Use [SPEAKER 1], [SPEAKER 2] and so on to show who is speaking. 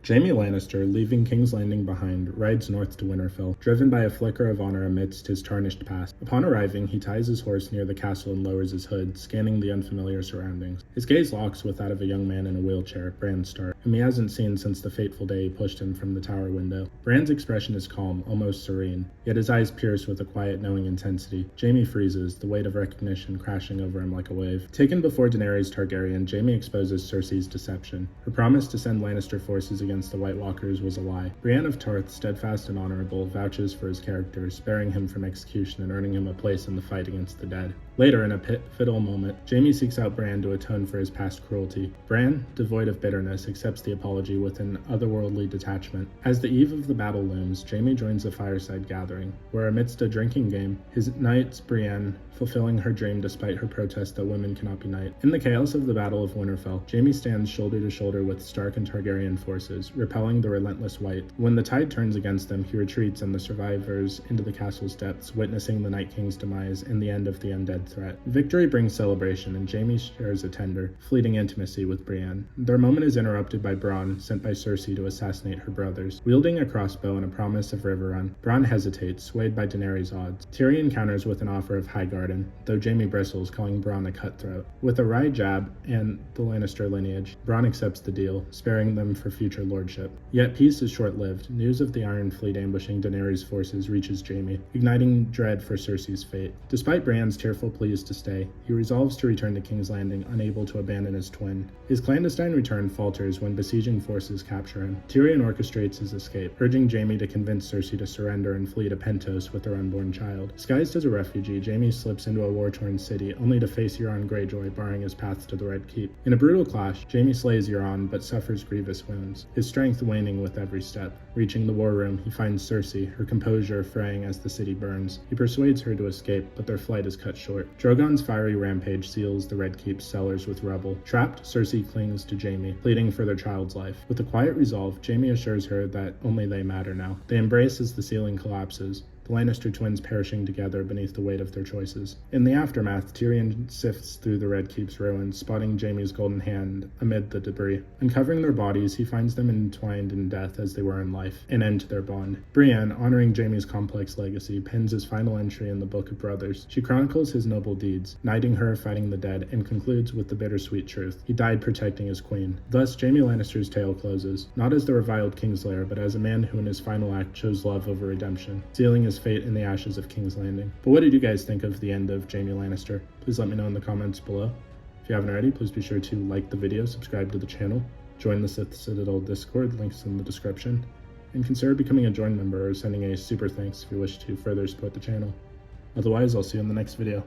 [SPEAKER 1] Jaime Lannister, leaving King's Landing behind, rides north to Winterfell, driven by a flicker of honor amidst his tarnished past. Upon arriving, he ties his horse near the castle and lowers his hood, scanning the unfamiliar surroundings. His gaze locks with that of a young man in a wheelchair, Bran Stark, whom he hasn't seen since the fateful day he pushed him from the tower window. Bran's expression is calm, almost serene, yet his eyes pierce with a quiet, knowing intensity. Jaime freezes, the weight of recognition crashing over him like a wave. Taken before Daenerys Targaryen, Jaime exposes Cersei's deception. Her promise to send Lannister forces against the White Walkers was a lie. Brienne of Tarth, steadfast and honorable, vouches for his character, sparing him from execution and earning him a place in the fight against the dead. Later, in a pivotal moment, Jaime seeks out Bran to atone for his past cruelty. Bran, devoid of bitterness, accepts the apology with an otherworldly detachment. As the eve of the battle looms, Jaime joins a fireside gathering, where amidst a drinking game, his knights Brienne, fulfilling her dream despite her protest that women cannot be knights. In the chaos of the Battle of Winterfell, Jaime stands shoulder to shoulder with Stark and Targaryen forces, repelling the relentless White. When the tide turns against them, he retreats and the survivors into the castle's depths, witnessing the Night King's demise and the end of the undead threat. Victory brings celebration, and Jaime shares a tender, fleeting intimacy with Brienne. Their moment is interrupted by Bronn, sent by Cersei to assassinate her brothers. Wielding a crossbow and a promise of Riverrun, Bronn hesitates, swayed by Daenerys' odds. Tyrion counters with an offer of Highgarden, though Jaime bristles, calling Bronn a cutthroat. With a wry jab and the Lannister lineage, Bronn accepts the deal, sparing them for future lordship. Yet peace is short-lived. News of the Iron Fleet ambushing Daenerys' forces reaches Jaime, igniting dread for Cersei's fate. Despite Bran's tearful pleas to stay, he resolves to return to King's Landing, unable to abandon his twin. His clandestine return falters when besieging forces capture him. Tyrion orchestrates his escape, urging Jaime to convince Cersei to surrender and flee to Pentos with her unborn child. Disguised as a refugee, Jaime slips into a war-torn city, only to face Euron Greyjoy barring his path to the Red Keep. In a brutal clash, Jaime slays Euron, but suffers grievous wounds, his strength waning with every step. Reaching the war room, he finds Cersei, her composure fraying as the city burns. He persuades her to escape, but their flight is cut short. Drogon's fiery rampage seals the Red Keep's cellars with rubble. Trapped, Cersei clings to Jaime, pleading for their child's life. With a quiet resolve, Jaime assures her that only they matter now. They embrace as the ceiling collapses, the Lannister twins perishing together beneath the weight of their choices. In the aftermath, Tyrion sifts through the Red Keep's ruins, spotting Jaime's golden hand amid the debris. Uncovering their bodies, he finds them entwined in death as they were in life, an end to their bond. Brienne, honoring Jaime's complex legacy, pens his final entry in the Book of Brothers. She chronicles his noble deeds, knighting her fighting the dead, and concludes with the bittersweet truth: he died protecting his queen. Thus, Jaime Lannister's tale closes, not as the reviled Kingslayer, but as a man who in his final act chose love over redemption, sealing his fate in the ashes of King's Landing. But what did you guys think of the end of Jaime Lannister? Please let me know in the comments below. If you haven't already, please be sure to like the video, subscribe to the channel, join the Sith Citadel Discord, links in the description, and consider becoming a join member or sending a super thanks if you wish to further support the channel. Otherwise, I'll see you in the next video.